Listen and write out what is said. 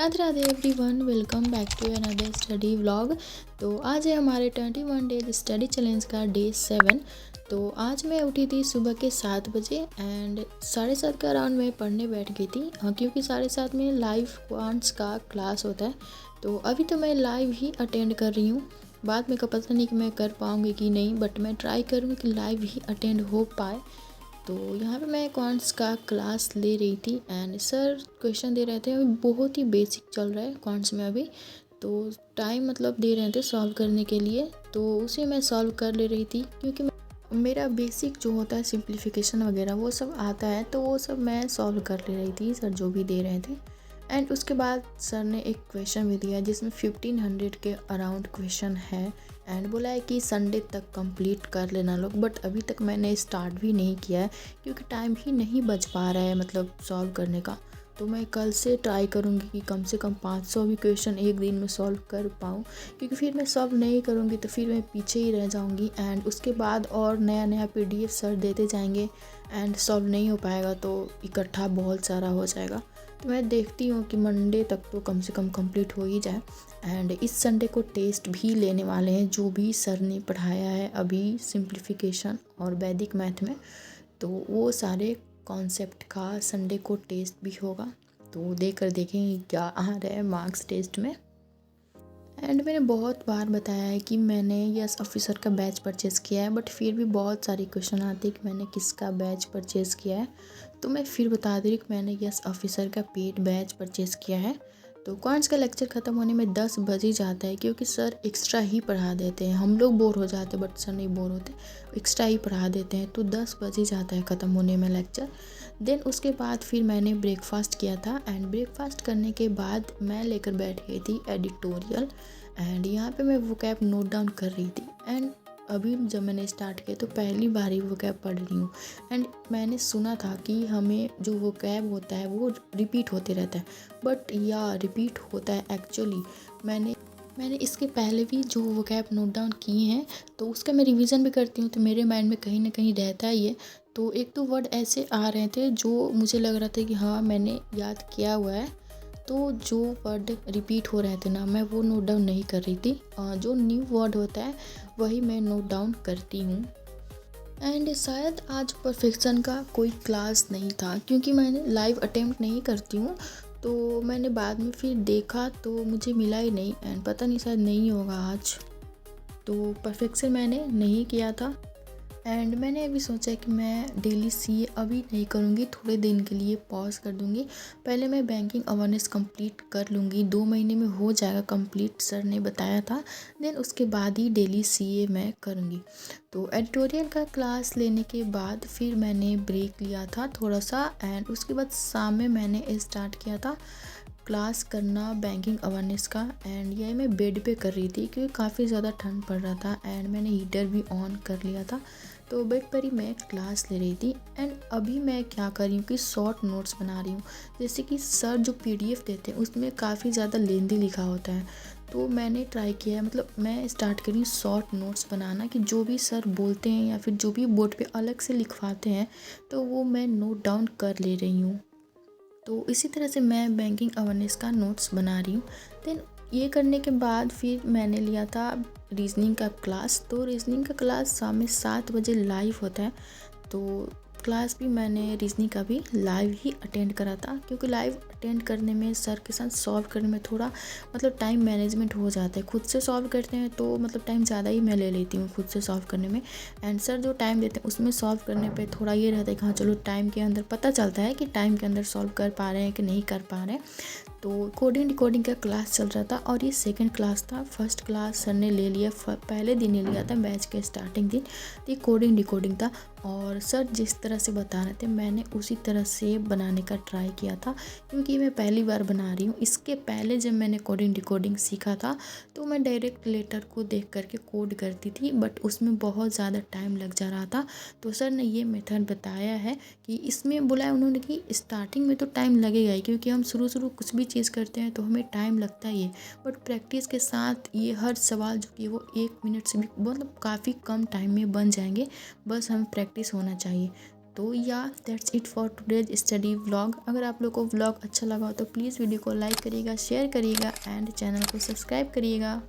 Radhe Radhe everyone, welcome back to another study vlog. तो आज है हमारे 21 डेज स्टडी चैलेंज का डे 7। तो आज मैं उठी थी सुबह के 7 बजे एंड 7:30 का अराउंड में पढ़ने बैठ गई थी, क्योंकि 7:30 में लाइव क्वांट्स का क्लास होता है। तो अभी तो मैं लाइव ही अटेंड कर रही हूँ। बाद में का पता नहीं कि मैं कर पाऊँगी कि नहीं, बट मैं ट्राई करूँगी कि लाइव ही अटेंड हो पाए। तो यहाँ पे मैं क्वांट्स का क्लास ले रही थी एंड सर क्वेश्चन दे रहे थे। अभी बहुत ही बेसिक चल रहा है क्वांट्स में अभी, तो टाइम मतलब दे रहे थे सॉल्व करने के लिए, तो उसे मैं सॉल्व कर ले रही थी। क्योंकि मेरा बेसिक जो होता है सिंप्लीफिकेशन वगैरह वो सब आता है, तो वो सब मैं सॉल्व कर ले रही थी सर जो भी दे रहे थे। एंड उसके बाद सर ने एक क्वेश्चन भी दिया जिसमें 1500 के अराउंड क्वेश्चन है एंड बोला है कि संडे तक कंप्लीट कर लेना लोग। बट अभी तक मैंने स्टार्ट भी नहीं किया है क्योंकि टाइम ही नहीं बच पा रहा है मतलब सॉल्व करने का। तो मैं कल से ट्राई करूँगी कि कम से कम 500 भी क्वेश्चन एक दिन में सॉल्व कर पाऊँ, क्योंकि फिर मैं सॉल्व नहीं करूँगी तो फिर मैं पीछे ही रह जाऊँगी। एंड उसके बाद और नया नया PDF सर देते जाएंगे एंड सॉल्व नहीं हो पाएगा तो इकट्ठा बहुत सारा हो जाएगा। तो मैं देखती हूँ कि मंडे तक तो कम से कम कंप्लीट हो ही जाए। एंड इस संडे को टेस्ट भी लेने वाले हैं जो भी सर ने पढ़ाया है अभी सिंप्लीफिकेशन और वैदिक मैथ में, तो वो सारे कॉन्सेप्ट का संडे को टेस्ट भी होगा। तो देखेंगे क्या आ रहा है मार्क्स टेस्ट में। एंड मैंने बहुत बार बताया है कि मैंने यस ऑफिसर का बैच परचेज़ किया है, बट फिर भी बहुत सारे क्वेश्चन आते हैं कि मैंने किसका बैच परचेज़ किया है। तो मैं फिर बता दे रही कि मैंने यस ऑफिसर का पेड बैच परचेज़ किया है। तो क्वांट्स का लेक्चर ख़त्म होने में 10 बज ही जाता है, क्योंकि सर एक्स्ट्रा ही पढ़ा देते हैं। हम लोग बोर हो जाते हैं बट सर नहीं बोर होते, एक्स्ट्रा ही पढ़ा देते हैं। तो 10 बज ही जाता है ख़त्म होने में लेक्चर। देन उसके बाद फिर मैंने ब्रेकफास्ट किया था एंड ब्रेकफास्ट करने के बाद मैं लेकर बैठ गई थी एडिटोरियल। एंड यहाँ पे मैं वोकैब नोट डाउन कर रही थी। एंड अभी जब मैंने स्टार्ट किया तो पहली बार ही वोकैब पढ़ रही हूँ। एंड मैंने सुना था कि हमें जो वोकैब होता है वो रिपीट होते रहता है, बट या रिपीट होता है एक्चुअली। मैंने इसके पहले भी जो वोकैब नोट डाउन किए हैं तो उसका मैं रिवीजन भी करती हूँ, तो मेरे माइंड में कहीं ना कहीं रहता ही है। तो एक दो वर्ड ऐसे आ रहे थे जो मुझे लग रहा था कि हाँ मैंने याद किया हुआ है, तो जो वर्ड रिपीट हो रहे थे ना मैं वो नोट डाउन नहीं कर रही थी। जो न्यू वर्ड होता है वही मैं नोट डाउन करती हूँ। एंड शायद आज परफेक्शन का कोई क्लास नहीं था, क्योंकि मैंने लाइव अटेम्प्ट नहीं करती हूँ। तो मैंने बाद में फिर देखा तो मुझे मिला ही नहीं एंड पता नहीं शायद नहीं होगा आज। तो परफेक्शन मैंने नहीं किया था। एंड मैंने अभी सोचा कि मैं डेली CA अभी नहीं करूँगी, थोड़े दिन के लिए पॉज कर दूँगी। पहले मैं बैंकिंग अवेयरनेस कंप्लीट कर लूँगी, 2 महीने में हो जाएगा कंप्लीट सर ने बताया था। देन उसके बाद ही डेली CA मैं करूँगी। तो एडिटोरियल का क्लास लेने के बाद फिर मैंने ब्रेक लिया था थोड़ा सा एंड उसके बाद शाम में मैंने स्टार्ट किया था क्लास करना बैंकिंग अवेयरनेस का। एंड ये मैं बेड पे कर रही थी क्योंकि काफ़ी ज़्यादा ठंड पड़ रहा था एंड मैंने हीटर भी ऑन कर लिया था, तो बेड पर ही मैं क्लास ले रही थी। एंड अभी मैं क्या कर रही हूँ कि शॉर्ट नोट्स बना रही हूँ। जैसे कि सर जो PDF देते हैं उसमें काफ़ी ज़्यादा लेंदी लिखा होता है, तो मैंने ट्राई किया है, मतलब मैं स्टार्ट करी हूँ शॉर्ट नोट्स बनाना कि जो भी सर बोलते हैं या फिर जो भी बोर्ड पे अलग से लिखवाते हैं तो वो मैं नोट डाउन कर ले रही हूँ। तो इसी तरह से मैं बैंकिंग अवेयरनेस का नोट्स बना रही हूँ। देन ये करने के बाद फिर मैंने लिया था रीजनिंग का क्लास। तो रीजनिंग का क्लास शाम में 7 बजे लाइव होता है, तो क्लास भी मैंने रीजनिंग का भी लाइव ही अटेंड करा था, क्योंकि लाइव अटेंड करने में सर के साथ सॉल्व करने में थोड़ा मतलब टाइम मैनेजमेंट हो जाता है। खुद से सॉल्व करते हैं तो मतलब टाइम ज़्यादा ही मैं ले लेती हूँ खुद से सॉल्व करने में। एंड सर जो टाइम देते हैं उसमें सॉल्व करने पे थोड़ा ये रहता है कि हाँ चलो टाइम के अंदर पता चलता है कि टाइम के अंदर सॉल्व कर पा रहे हैं कि नहीं कर पा रहे हैं। तो कोडिंग डिकोडिंग का क्लास चल रहा था और ये सेकंड क्लास था। फर्स्ट क्लास सर ने ले लिया पहले दिन ही लिया था बैच के स्टार्टिंग दिन, तो ये कोडिंग डिकोडिंग था। और सर जिस तरह से बता रहे थे मैंने उसी तरह से बनाने का ट्राई किया था, क्योंकि मैं पहली बार बना रही हूँ। इसके पहले जब मैंने कोडिंग डिकोडिंग सीखा था तो मैं डायरेक्ट लेटर को देख करके कोड करती थी, बट उसमें बहुत ज़्यादा टाइम लग जा रहा था। तो सर ने ये मेथड बताया है कि इसमें बोला है उन्होंने कि स्टार्टिंग में तो टाइम लगेगा ही, क्योंकि हम शुरू कुछ भी चीज़ करते हैं तो हमें टाइम लगता ही है, बट प्रैक्टिस के साथ ये हर सवाल जो कि वो 1 मिनट से भी मतलब काफ़ी कम टाइम में बन जाएंगे, बस हमें प्रैक्टिस होना चाहिए। तो या that's it for today's study vlog. अगर आप लोग को व्लॉग अच्छा लगा हो तो प्लीज़ वीडियो को लाइक करिएगा, शेयर करिएगा एंड चैनल को सब्सक्राइब करिएगा।